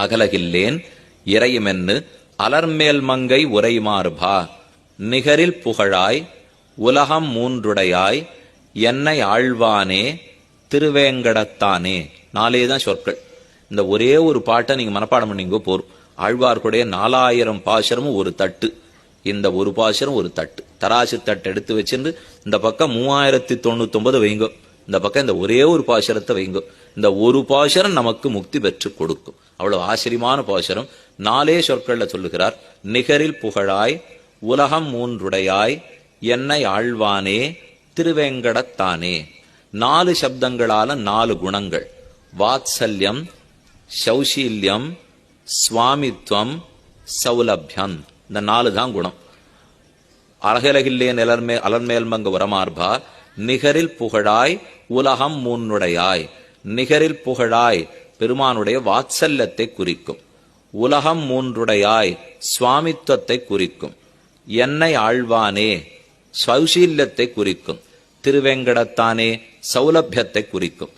அகலகில்லேன் இறையுமென்னு அலர்மேல் மங்கை உரைமார்பா நிகரில் புகழாய் உலகம் மூன்றுடையாய் என்னை ஆழ்வானே திருவேங்கடத்தானே. 4 தான் சொற்கள். இந்த ஒரே ஒரு பாட்டை நீங்க மனப்பாடம் பண்ணீங்க போரும். ஆழ்வார்க்குடைய 4000 பாசுரமும் ஒரு தட்டு, இந்த ஒரு பாசுரம் ஒரு தட்டு. தராசு தட்டு எடுத்து வச்சிருந்து இந்த பக்கம் 3099 வைங்கோ, இந்த பக்கம் இந்த ஒரே ஒரு பாசுரத்தை வைங்கோ. இந்த ஒரு பாசுரம் நமக்கு முக்தி பெற்று கொடுக்கும். அவ்வளவு ஆச்சரியமான பாசுரம். 4 சொற்கள்ல சொல்லுகிறார். நிகரில் புகழாய் உலகம் மூன்றுடையாய் என்னை ஆழ்வானே திருவேங்கடத்தானே. 4 சப்தங்களால 4 குணங்கள். வாத்சல்யம், சௌஷீல்யம், சுவாமித்வம், சௌலபியம். இந்த 4 தான் குணம். அழகலகில்லே அலர்மேல் மங்க உரமார்பா நிகரில் புகழாய் உலகம் மூன்றுடையாய். நிகரில் புகழாய் பெருமானுடைய வாத்சல்யத்தை குறிக்கும். உலகம் மூன்றுடையாய் சுவாமித்வத்தை குறிக்கும். என்னை ஆழ்வானே சௌஷீல்யத்தை குறிக்கும். திருவேங்கடத்தானே சௌலபியத்தை குறிக்கும்.